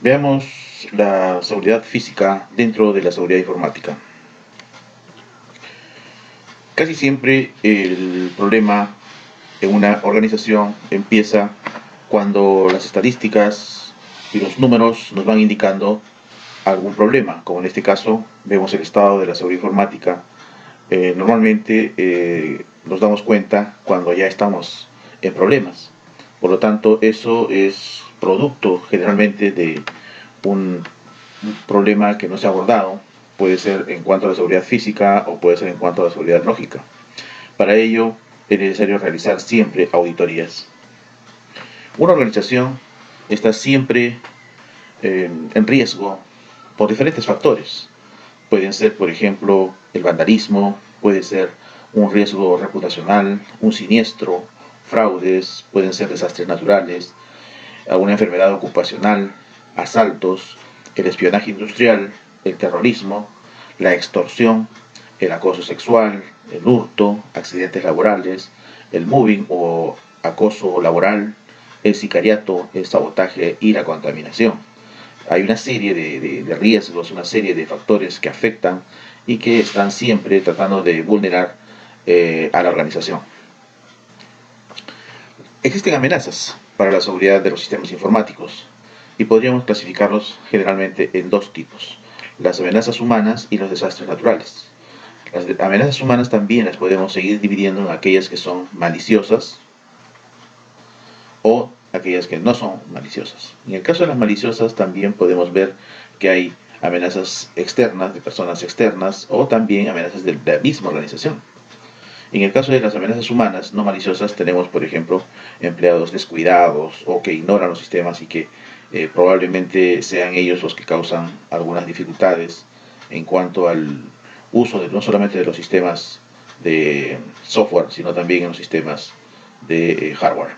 Veamos la seguridad física dentro de la seguridad informática. Casi siempre el problema en una organización empieza cuando las estadísticas y los números nos van indicando algún problema, como en este caso vemos el estado de la seguridad informática. Normalmente nos damos cuenta cuando ya estamos en problemas. Por lo tanto, eso es producto generalmente de un problema que no se ha abordado. Puede ser en cuanto a la seguridad física o puede ser en cuanto a la seguridad lógica. Para ello es necesario realizar siempre auditorías. Una organización está siempre en riesgo por diferentes factores. Pueden ser, por ejemplo, el vandalismo, puede ser un riesgo reputacional, un siniestro, fraudes, pueden ser desastres naturales, alguna enfermedad ocupacional, asaltos, el espionaje industrial, el terrorismo, la extorsión, el acoso sexual, el hurto, accidentes laborales, el mobbing o acoso laboral, el sicariato, el sabotaje y la contaminación. Hay una serie de riesgos, una serie de factores que afectan y que están siempre tratando de vulnerar a la organización. Existen amenazas para la seguridad de los sistemas informáticos y podríamos clasificarlos generalmente en dos tipos: las amenazas humanas y los desastres naturales. Las amenazas humanas también las podemos seguir dividiendo en aquellas que son maliciosas o aquellas que no son maliciosas. En el caso de las maliciosas también podemos ver que hay amenazas externas, de personas externas, o también amenazas de la misma organización. En el caso de las amenazas humanas no maliciosas tenemos, por ejemplo, empleados descuidados o que ignoran los sistemas y que probablemente sean ellos los que causan algunas dificultades en cuanto al uso no solamente de los sistemas de software, sino también en los sistemas de hardware.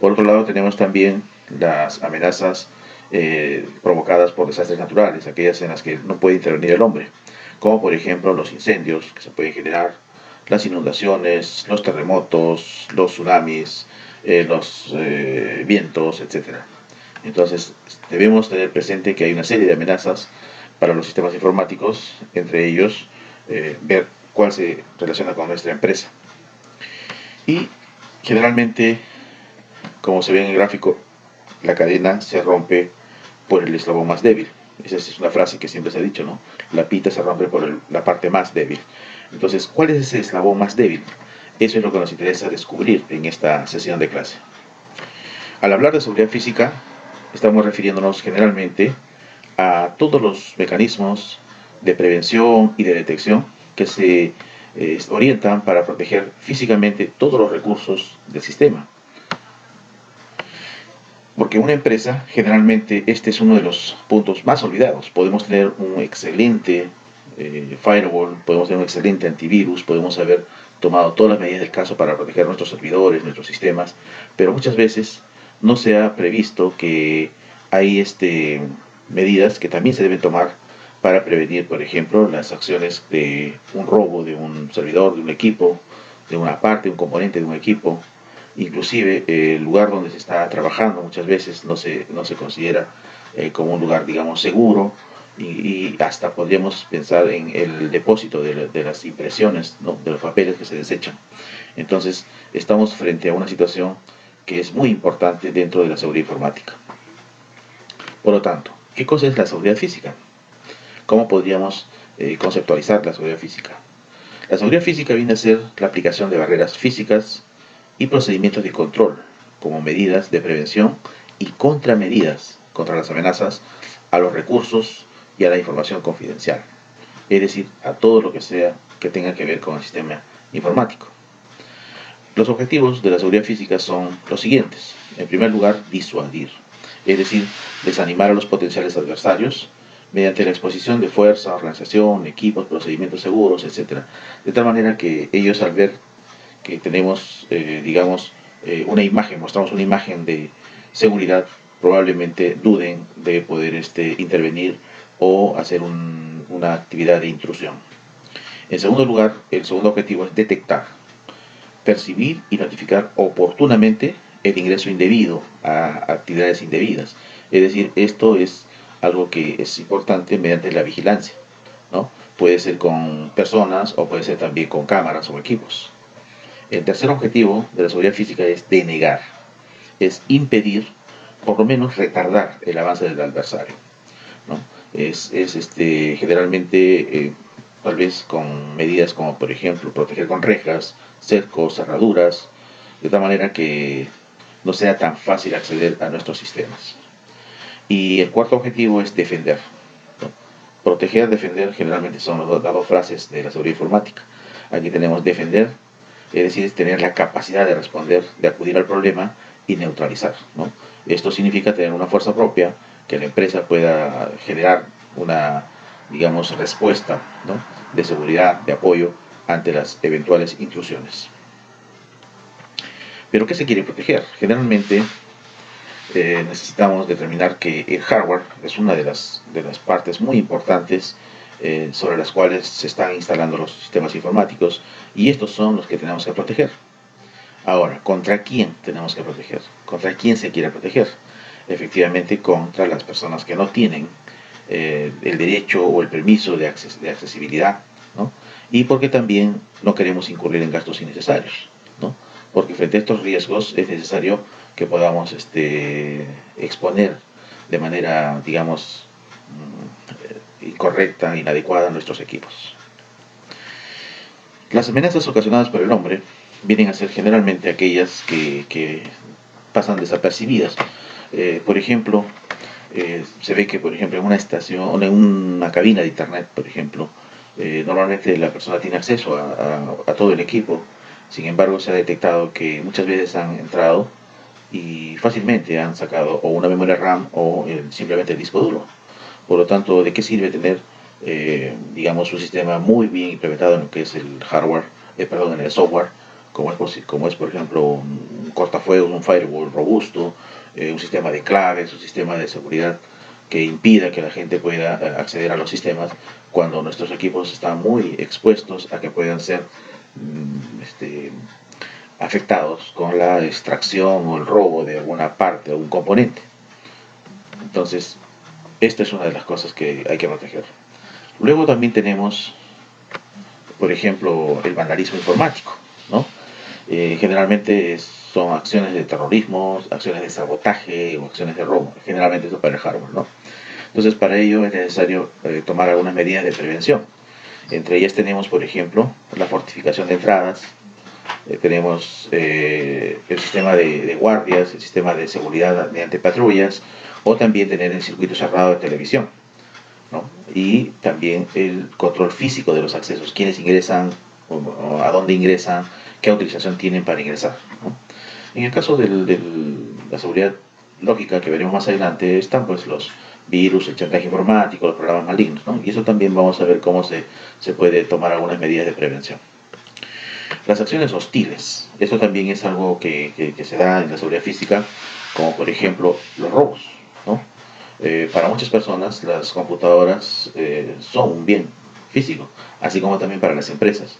Por otro lado, tenemos también las amenazas provocadas por desastres naturales, aquellas en las que no puede intervenir el hombre, como por ejemplo los incendios que se pueden generar, las inundaciones, los terremotos, los tsunamis, los vientos, etc. Entonces, debemos tener presente que hay una serie de amenazas para los sistemas informáticos, entre ellos ver cuál se relaciona con nuestra empresa. Y generalmente, como se ve en el gráfico, la cadena se rompe por el eslabón más débil. Esa es una frase que siempre se ha dicho, ¿no? La pita se rompe por la parte más débil. Entonces, ¿cuál es ese eslabón más débil? Eso es lo que nos interesa descubrir en esta sesión de clase. Al hablar de seguridad física, estamos refiriéndonos generalmente a todos los mecanismos de prevención y de detección que se orientan para proteger físicamente todos los recursos del sistema. Porque una empresa, generalmente, este es uno de los puntos más olvidados. Podemos tener un excelente firewall, podemos tener un excelente antivirus, podemos haber tomado todas las medidas del caso para proteger nuestros servidores, nuestros sistemas, pero muchas veces no se ha previsto que hay medidas que también se deben tomar para prevenir, por ejemplo, las acciones de un robo de un servidor, de un equipo, de una parte, un componente de un equipo. Inclusive el lugar donde se está trabajando muchas veces no se considera como un lugar, digamos, seguro, y hasta podríamos pensar en el depósito de las impresiones, ¿no?, de los papeles que se desechan. Entonces estamos frente a una situación que es muy importante dentro de la seguridad informática. Por lo tanto, ¿qué cosa es la seguridad física? ¿Cómo podríamos conceptualizar la seguridad física? La seguridad física viene a ser la aplicación de barreras físicas y procedimientos de control, como medidas de prevención y contramedidas contra las amenazas a los recursos y a la información confidencial, es decir, a todo lo que sea que tenga que ver con el sistema informático. Los objetivos de la seguridad física son los siguientes: en primer lugar, disuadir, es decir, desanimar a los potenciales adversarios mediante la exposición de fuerza, organización, equipos, procedimientos seguros, etc. De tal manera que ellos, al ver que tenemos, una imagen, mostramos una imagen de seguridad, probablemente duden de poder intervenir o hacer una actividad de intrusión. En segundo lugar, el segundo objetivo es detectar, percibir y notificar oportunamente el ingreso indebido a actividades indebidas. Es decir, esto es algo que es importante mediante la vigilancia, ¿no? Puede ser con personas o puede ser también con cámaras o equipos. El tercer objetivo de la seguridad física es denegar, es impedir, por lo menos retardar el avance del adversario, ¿no? Generalmente, tal vez con medidas como, por ejemplo, proteger con rejas, cercos, cerraduras, de tal manera que no sea tan fácil acceder a nuestros sistemas. Y el cuarto objetivo es defender, ¿no? Proteger, defender, generalmente son las dos frases de la seguridad informática. Aquí tenemos defender, es decir, es tener la capacidad de responder, de acudir al problema y neutralizar, ¿no? Esto significa tener una fuerza propia, que la empresa pueda generar una, digamos, respuesta, ¿no?, de seguridad, de apoyo ante las eventuales intrusiones. ¿Pero qué se quiere proteger? Generalmente necesitamos determinar que el hardware es una de las partes muy importantes sobre las cuales se están instalando los sistemas informáticos, y estos son los que tenemos que proteger. Ahora, ¿contra quién tenemos que proteger? ¿Contra quién se quiere proteger? Efectivamente, contra las personas que no tienen el derecho o el permiso de accesibilidad, ¿no? Y porque también no queremos incurrir en gastos innecesarios, ¿no? Porque frente a estos riesgos es necesario que podamos exponer de manera, digamos, incorrecta, inadecuada nuestros equipos. Las amenazas ocasionadas por el hombre vienen a ser generalmente aquellas que pasan desapercibidas. Por ejemplo, se ve que, por ejemplo, en una estación, en una cabina de internet, por ejemplo, normalmente la persona tiene acceso a todo el equipo. Sin embargo, se ha detectado que muchas veces han entrado y fácilmente han sacado o una memoria RAM o simplemente el disco duro. Por lo tanto, ¿de qué sirve tener, digamos, un sistema muy bien implementado en lo que es el hardware, perdón, en el software, como es por ejemplo un cortafuegos, un firewall robusto, un sistema de claves, un sistema de seguridad que impida que la gente pueda acceder a los sistemas, cuando nuestros equipos están muy expuestos a que puedan ser afectados con la extracción o el robo de alguna parte o un componente? Entonces, esta es una de las cosas que hay que proteger. Luego también tenemos, por ejemplo, el vandalismo informático, ¿no? Generalmente son acciones de terrorismo, acciones de sabotaje o acciones de robo. Generalmente eso para el hardware, ¿no? Entonces, para ello es necesario tomar algunas medidas de prevención. Entre ellas tenemos, por ejemplo, la fortificación de entradas, tenemos el sistema de guardias, el sistema de seguridad mediante patrullas, o también tener el circuito cerrado de televisión, ¿no? Y también el control físico de los accesos, quiénes ingresan, o a dónde ingresan, qué autorización tienen para ingresar, ¿no? En el caso de la seguridad lógica que veremos más adelante, están pues los virus, el chantaje informático, los programas malignos, ¿no? Y eso también vamos a ver cómo se puede tomar algunas medidas de prevención. Las acciones hostiles, eso también es algo que se da en la seguridad física, como por ejemplo los robos, ¿no? Para muchas personas las computadoras son un bien físico, así como también para las empresas.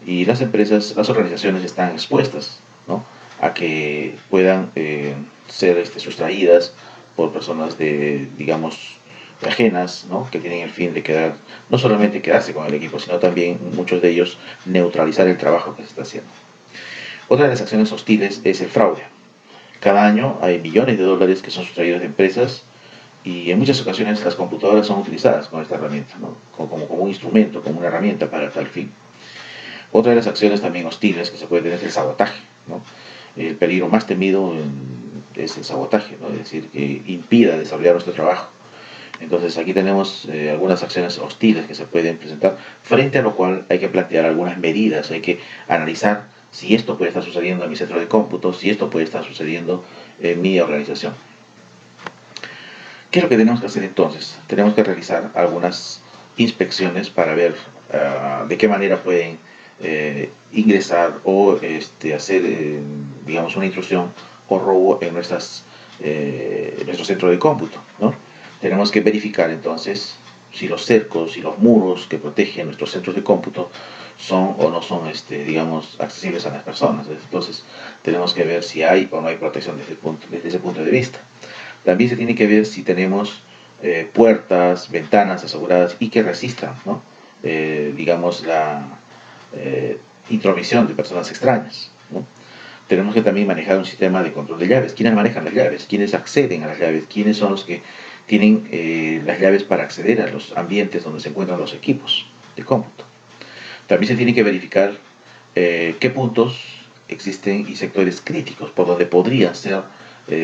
Y las empresas, las organizaciones están expuestas, ¿no?, a que puedan ser sustraídas por personas digamos, ajenas, ¿no?, que tienen el fin de no solamente quedarse con el equipo, sino también muchos de ellos neutralizar el trabajo que se está haciendo. Otra de las acciones hostiles es el fraude. Cada año hay millones de dólares que son sustraídos de empresas, y en muchas ocasiones las computadoras son utilizadas con esta herramienta, ¿no?, como un instrumento, como una herramienta para tal fin. Otra de las acciones también hostiles que se puede tener es el sabotaje, ¿no? El peligro más temido es el sabotaje, ¿no?, es decir, que impida desarrollar nuestro trabajo. Entonces aquí tenemos algunas acciones hostiles que se pueden presentar, frente a lo cual hay que plantear algunas medidas, hay que analizar si esto puede estar sucediendo en mi centro de cómputo, si esto puede estar sucediendo en mi organización. ¿Qué es lo que tenemos que hacer entonces? Tenemos que realizar algunas inspecciones para ver de qué manera pueden ingresar o hacer, digamos, una intrusión o robo en nuestro centro de cómputo, ¿no? Tenemos que verificar entonces si los cercos y los muros que protegen nuestros centros de cómputo son o no son, digamos, accesibles a las personas. Entonces tenemos que ver si hay o no hay protección desde ese punto de vista. También se tiene que ver si tenemos puertas, ventanas aseguradas y que resistan, ¿no? Digamos, la intromisión de personas extrañas, ¿no? Tenemos que también manejar un sistema de control de llaves. ¿Quiénes manejan las llaves? ¿Quiénes acceden a las llaves? ¿Quiénes son los que tienen las llaves para acceder a los ambientes donde se encuentran los equipos de cómputo? También se tiene que verificar qué puntos existen y sectores críticos por donde podría ser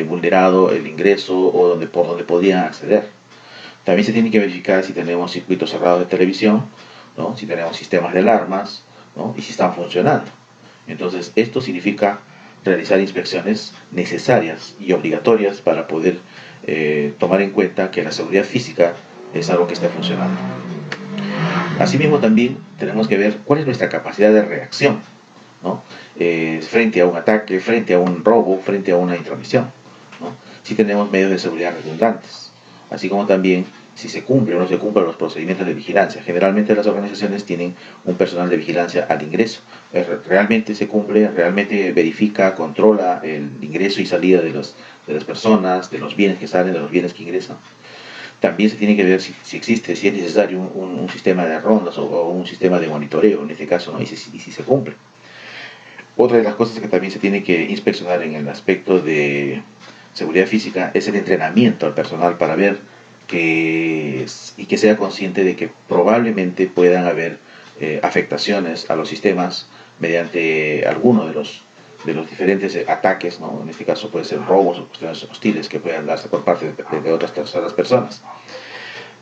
vulnerado el ingreso o por donde podrían acceder. También se tiene que verificar si tenemos circuitos cerrados de televisión, ¿no? Si tenemos sistemas de alarmas, ¿no? Y si están funcionando. Entonces, esto significa realizar inspecciones necesarias y obligatorias para poder tomar en cuenta que la seguridad física es algo que está funcionando. Asimismo, también tenemos que ver cuál es nuestra capacidad de reacción, ¿no? Frente a un ataque, frente a un robo, frente a una intromisión, ¿no? Si tenemos medios de seguridad redundantes, así como también si se cumple o no se cumplen los procedimientos de vigilancia. Generalmente las organizaciones tienen un personal de vigilancia al ingreso. Realmente se cumple, realmente verifica, controla el ingreso y salida de las personas, de los bienes que salen, de los bienes que ingresan. También se tiene que ver si existe, si es necesario un sistema de rondas o un sistema de monitoreo, en este caso, ¿no? Y si se cumple. Otra de las cosas que también se tiene que inspeccionar en el aspecto de seguridad física es el entrenamiento al personal para ver y que sea consciente de que probablemente puedan haber afectaciones a los sistemas mediante alguno de los diferentes ataques, ¿no? En este caso puede ser robos o cuestiones hostiles que puedan darse por parte de otras terceras personas.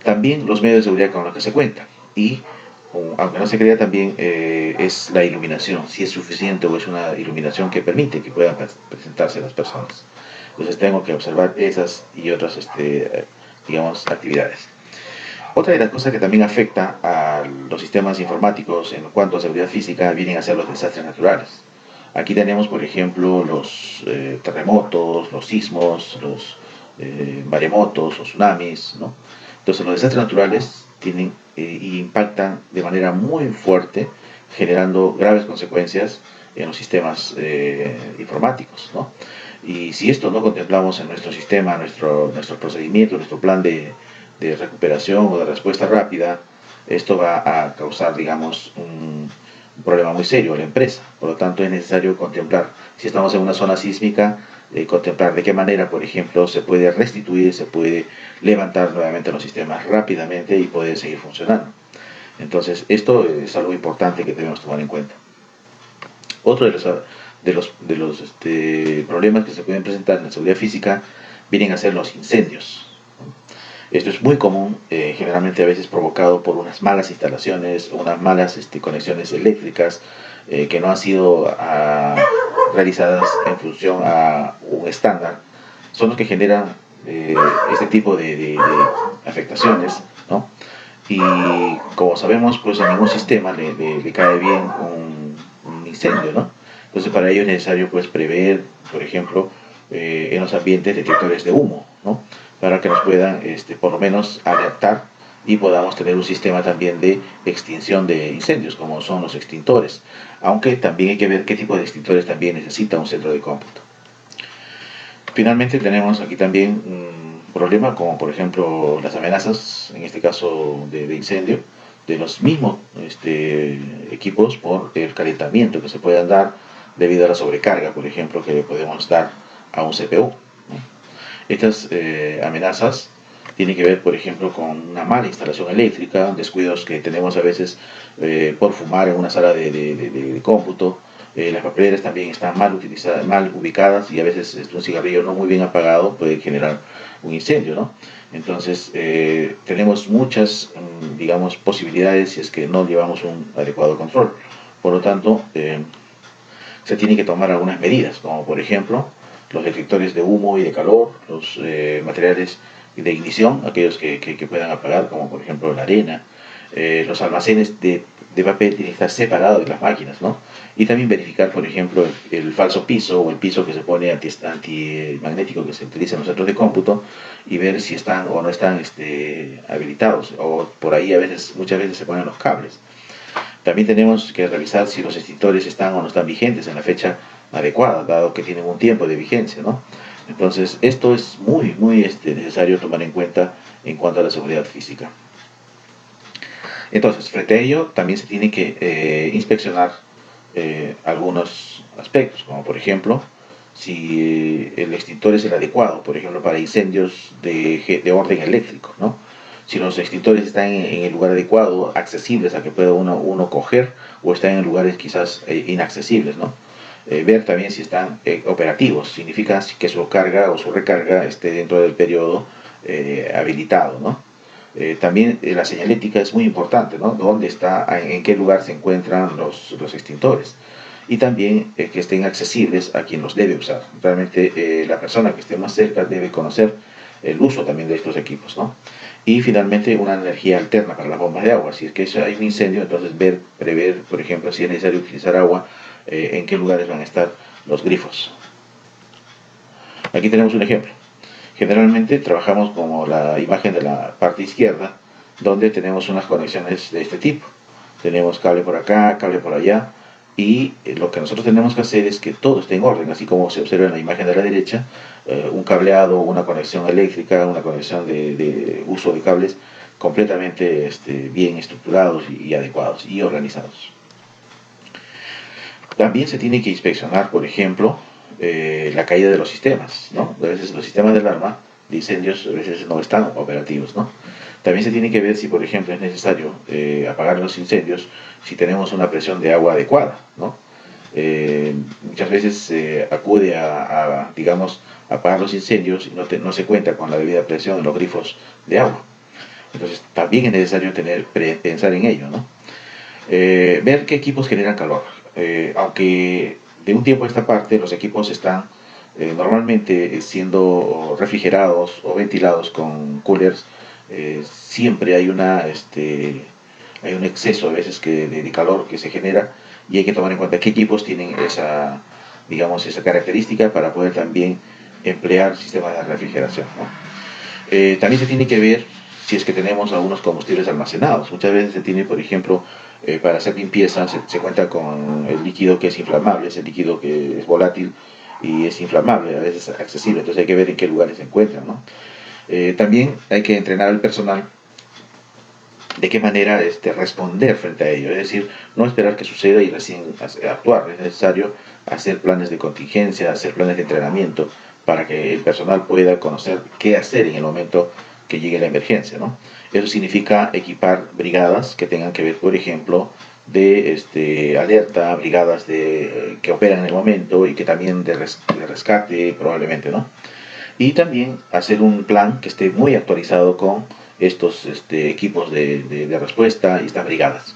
También los medios de seguridad con los que se cuenta y aunque no se crea también es la iluminación, si es suficiente o es una iluminación que permite que puedan presentarse las personas. Entonces tengo que observar esas y otras digamos, actividades. Otra de las cosas que también afecta a los sistemas informáticos en cuanto a seguridad física vienen a ser los desastres naturales. Aquí tenemos, por ejemplo, los terremotos, los sismos, los maremotos, los tsunamis, ¿no? Entonces los desastres naturales tienen y impactan de manera muy fuerte, generando graves consecuencias en los sistemas informáticos, ¿no? Y si esto no contemplamos en nuestro sistema, nuestro procedimiento, nuestro plan de recuperación o de respuesta rápida, esto va a causar, digamos, un problema muy serio a la empresa. Por lo tanto, es necesario contemplar, si estamos en una zona sísmica, contemplar de qué manera, por ejemplo, se puede restituir, se puede levantar nuevamente los sistemas rápidamente y poder seguir funcionando. Entonces, esto es algo importante que debemos tomar en cuenta. Otro de los problemas que se pueden presentar en la seguridad física vienen a ser los incendios. Esto es muy común, generalmente a veces provocado por unas malas instalaciones, unas malas conexiones eléctricas que no han sido realizadas en función a un estándar. Son los que generan este tipo de afectaciones, ¿no? Y como sabemos, pues a ningún sistema le cae bien un incendio, ¿no? Entonces para ello es necesario pues prever, por ejemplo, en los ambientes detectores de humo, ¿no? Para que nos puedan por lo menos alertar y podamos tener un sistema también de extinción de incendios, como son los extintores, aunque también hay que ver qué tipo de extintores también necesita un centro de cómputo. Finalmente tenemos aquí también un problema como por ejemplo las amenazas, en este caso de incendio, de los mismos equipos por el calentamiento que se puedan dar debido a la sobrecarga, por ejemplo, que le podemos dar a un CPU, ¿no? Estas amenazas tienen que ver, por ejemplo, con una mala instalación eléctrica, descuidos que tenemos a veces por fumar en una sala de cómputo. Las papeleras también están mal utilizadas, mal ubicadas y a veces un cigarrillo no muy bien apagado puede generar un incendio, ¿no? Entonces tenemos muchas, digamos, posibilidades si es que no llevamos un adecuado control. Por lo tanto, se tienen que tomar algunas medidas, como por ejemplo los detectores de humo y de calor, los materiales de ignición, aquellos que puedan apagar, como por ejemplo la arena, los almacenes de papel tienen que estar separados de las máquinas, ¿no? Y también verificar, por ejemplo, el falso piso o el piso que se pone antimagnético que se utiliza en los centros de cómputo y ver si están o no están habilitados, o por ahí muchas veces se ponen los cables. También tenemos que revisar si los extintores están o no están vigentes en la fecha adecuada, dado que tienen un tiempo de vigencia, ¿no? Entonces, esto es muy necesario tomar en cuenta en cuanto a la seguridad física. Entonces, frente a ello, también se tiene que inspeccionar algunos aspectos, como por ejemplo, si el extintor es el adecuado, por ejemplo, para incendios de orden eléctrico, ¿no? Si los extintores están en el lugar adecuado, accesibles a que pueda uno coger, o están en lugares quizás inaccesibles, ¿no? Ver también si están operativos, significa que su carga o su recarga esté dentro del periodo habilitado, ¿no? También la señalética es muy importante, ¿no? ¿Dónde está, en qué lugar se encuentran los extintores? Y también que estén accesibles a quien los debe usar. Realmente la persona que esté más cerca debe conocer el uso también de estos equipos, ¿no? Y finalmente una energía alterna para las bombas de agua. Si es que hay un incendio, entonces prever, por ejemplo, si es necesario utilizar agua, en qué lugares van a estar los grifos. Aquí tenemos un ejemplo. Generalmente trabajamos como la imagen de la parte izquierda, donde tenemos unas conexiones de este tipo. Tenemos cable por acá, cable por allá, y lo que nosotros tenemos que hacer es que todo esté en orden, así como se observa en la imagen de la derecha, un cableado, una conexión eléctrica, una conexión de uso de cables completamente bien estructurados y adecuados y organizados. También se tiene que inspeccionar, por ejemplo, la caída de los sistemas, ¿no? A veces los sistemas de alarma de incendios a veces no están operativos, ¿no? También se tiene que ver si, por ejemplo, es necesario apagar los incendios si tenemos una presión de agua adecuada, ¿no? Muchas veces se acude digamos, apagar los incendios y no se cuenta con la debida presión en los grifos de agua. Entonces, también es necesario pensar en ello, ¿no? Ver qué equipos generan calor. Aunque de un tiempo a esta parte los equipos están normalmente siendo refrigerados o ventilados con coolers, siempre hay hay un exceso a veces de calor que se genera y hay que tomar en cuenta qué equipos tienen digamos, esa característica para poder también emplear sistemas de refrigeración, ¿no? También se tiene que ver si es que tenemos algunos combustibles almacenados. Muchas veces se tiene, por ejemplo, para hacer limpieza se cuenta con el líquido que es inflamable, es el líquido que es volátil y es inflamable, a veces accesible, entonces hay que ver en qué lugares se encuentran, ¿no? También hay que entrenar al personal de qué manera responder frente a ello, es decir, no esperar que suceda y recién actuar, es necesario hacer planes de contingencia, hacer planes de entrenamiento para que el personal pueda conocer qué hacer en el momento que llegue la emergencia, ¿no? Eso significa equipar brigadas que tengan que ver, por ejemplo, de alerta, brigadas que operan en el momento y que también de rescate probablemente, ¿no? Y también hacer un plan que esté muy actualizado con estos equipos de respuesta y estas brigadas.